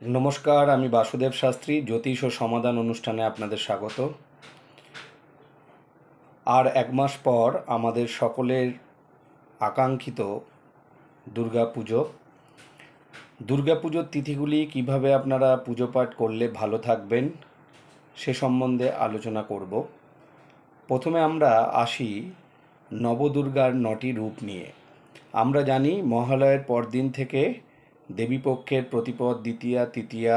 নমস্কার, আমি বাসুদেব শাস্ত্রী। জ্যোতিষ ও সমাধান অনুষ্ঠানে আপনাদের স্বাগত। আর এক মাস পর আমাদের সকলের আকাঙ্ক্ষিত দুর্গাপুজো। দুর্গাপুজোর তিথিগুলি কিভাবে আপনারা পুজো পাঠ করলে ভালো থাকবেন সে সম্বন্ধে আলোচনা করব। প্রথমে আমরা আসি নবদুর্গার 9টি রূপ নিয়ে। আমরা জানি মহালয়ের পরদিন থেকে দেবীপক্ষের প্রতিপদ, দ্বিতীয়া, তৃতীয়া,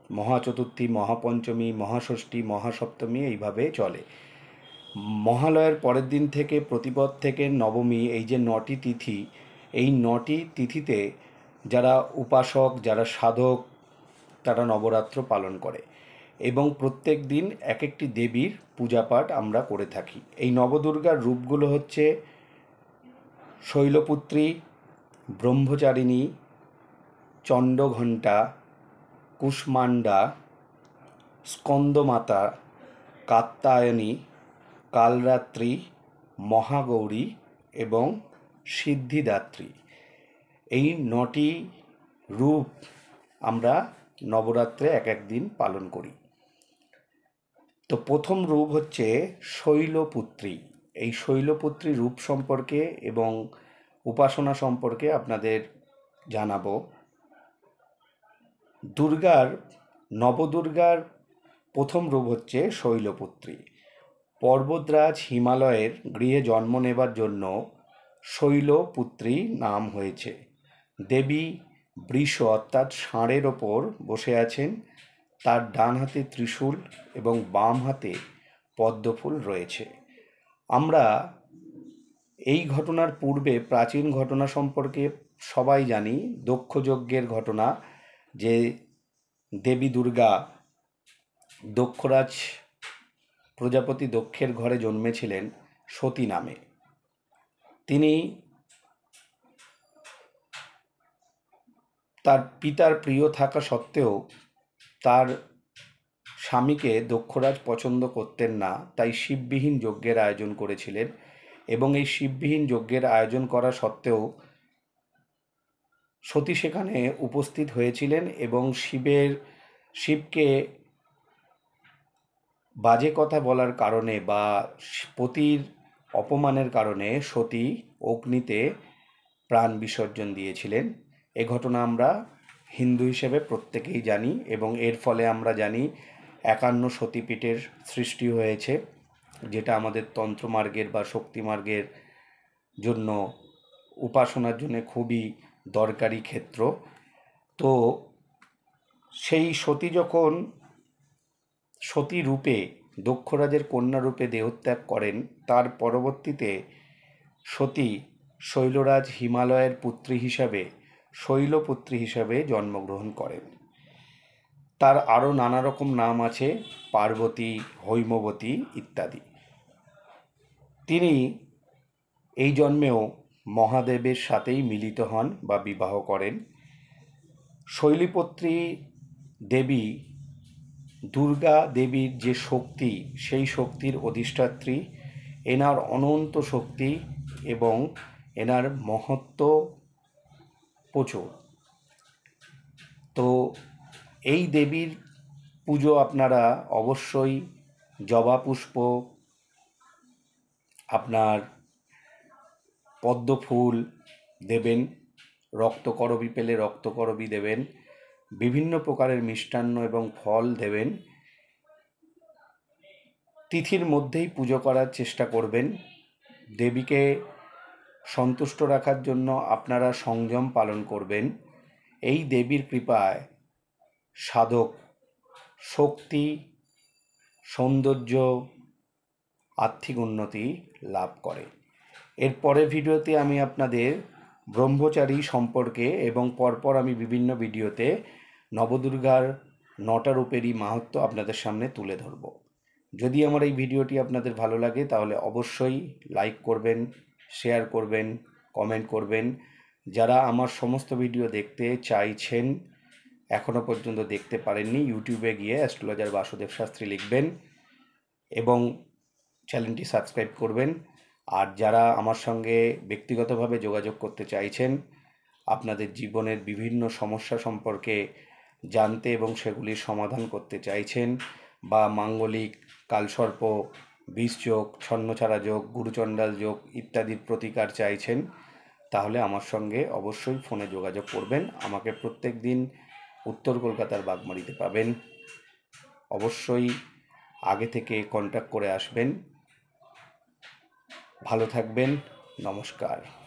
মহাচতুর্থী, মহাপঞ্চমী, মহাষষ্ঠী, মহাসপ্তমী এইভাবে চলে। মহালয়ের পরের দিন থেকে প্রতিপদ থেকে নবমী, এই যে 9টি তিথি, এই 9টি তিথিতে যারা উপাসক, যারা সাধক, তারা নবরাত্র পালন করে এবং প্রত্যেক দিন এক একটি দেবীর পূজাপাঠ আমরা করে থাকি। এই নবদুর্গার রূপগুলো হচ্ছে শৈলপুত্রী, ব্রহ্মচারিণী, চণ্ডঘণ্টা, কুষ্মাণ্ডা, স্কন্দমাতা, কাত্যায়নী, কালরাত্রি, মহাগৌরী এবং সিদ্ধিদাত্রী। এই 9টি রূপ আমরা নবরাত্রে এক এক দিন পালন করি। তো প্রথম রূপ হচ্ছে শৈলপুত্রী। এই শৈলপুত্রী রূপ সম্পর্কে এবং উপাসনা সম্পর্কে আপনাদের জানাবো। নবদুর্গার প্রথম রূপ হচ্ছে শৈলপুত্রী। পর্বতরাজ হিমালয়ের গৃহে জন্ম নেবার জন্য শৈলপুত্রী নাম হয়েছে। দেবী বৃষ অর্থাৎ ষাঁড়ের ওপর বসে আছেন। তার ডান হাতে ত্রিশূল এবং বাম হাতে পদ্মফুল রয়েছে। আমরা এই ঘটনার পূর্বে প্রাচীন ঘটনা সম্পর্কে সবাই জানি। দক্ষ যজ্ঞের ঘটনা, যে দেবী দুর্গা দক্ষরাজ প্রজাপতি দক্ষের ঘরে জন্মেছিলেন সতী নামে। তিনি তার পিতার প্রিয় থাকা সত্ত্বেও তার স্বামীকে দক্ষরাজ পছন্দ করতেন না, তাই শিববিহীন যজ্ঞের আয়োজন করেছিলেন এবং এই শিববিহীন যজ্ঞের আয়োজন করা সত্ত্বেও সতী সেখানে উপস্থিত হয়েছিলেন এবং শিবকে বাজে কথা বলার কারণে বা পতির অপমানের কারণে সতী অগ্নিতে প্রাণ বিসর্জন দিয়েছিলেন। এ ঘটনা আমরা হিন্দু হিসেবে প্রত্যেকেই জানি এবং এর ফলে আমরা জানি 51 সতীপীঠের সৃষ্টি হয়েছে, যেটা আমাদের তন্ত্রমার্গের বা শক্তিমার্গের জন্য, উপাসনার জন্য খুবই দরকারি ক্ষেত্র। তো সেই সতী যখন সতী রূপে দক্ষরাজের কন্যা রূপে দেহত্যাগ করেন, তার পরবর্তীতে সতী শৈলরাজ হিমালয়ের পুত্রী হিসাবে, শৈলপুত্রী হিসাবে জন্মগ্রহণ করেন। তার আরও নানা রকম নাম আছে, পার্বতী, হৈমবতী ইত্যাদি। তিনি এই জন্মেও মহাদেবের সাথেই মিলিত হন বা বিবাহ করেন। শৈলপুত্রী দেবী দুর্গা দেবীর যে শক্তি, সেই শক্তির অধিষ্ঠাত্রী। এনার অনন্ত শক্তি এবং এনার মহত্ব প্রচুর। তো এই দেবীর পুজো আপনারা অবশ্যই জবা পুষ্প, আপনার পদ্মফুল দেবেন, রক্তকরবী পেলে রক্তকরবী দেবেন, বিভিন্ন প্রকারের মিষ্টান্ন এবং ফল দেবেন। তিথির মধ্যেই পুজো করার চেষ্টা করবেন। দেবীকে সন্তুষ্ট রাখার জন্য আপনারা সংযম পালন করবেন। এই দেবীর কৃপায় সাধক শক্তি, সৌন্দর্য, আর্থিক উন্নতি লাভ করে। এর পরের ভিডিওতে আমি আপনাদের ব্রহ্মচারী সম্পর্কে এবং পরপর আমি বিভিন্ন ভিডিওতে নবদুর্গার 9টা রূপেরই মাহাত্ম্য আপনাদের সামনে তুলে ধরব। যদি আমার এই ভিডিওটি আপনাদের ভালো লাগে তাহলে অবশ্যই লাইক করবেন, শেয়ার করবেন, কমেন্ট করবেন। যারা আমার সমস্ত ভিডিও দেখতে চাইছেন, এখনও পর্যন্ত দেখতে পারেননি, ইউটিউবে গিয়ে অ্যাস্ট্রোলজার বাসুদেব শাস্ত্রী লিখবেন এবং চ্যানেলটি সাবস্ক্রাইব করবেন। আর যারা আমার সঙ্গে ব্যক্তিগতভাবে যোগাযোগ করতে চাইছেন, আপনাদের জীবনের বিভিন্ন সমস্যা সম্পর্কে জানতে এবং সেগুলির সমাধান করতে চাইছেন, বা মাঙ্গলিক, কালসর্প, বিষযোগ, ছন্নছাড়া যোগ, গুরুচণ্ডাল যোগ ইত্যাদির প্রতিকার চাইছেন, তাহলে আমার সঙ্গে অবশ্যই ফোনে যোগাযোগ করবেন। আমাকে প্রত্যেক দিন উত্তর কলকাতার বাগমারিতে পাবেন। অবশ্যই আগে থেকে কন্ট্যাক্ট করে আসবেন। ভালো থাকবেন। নমস্কার।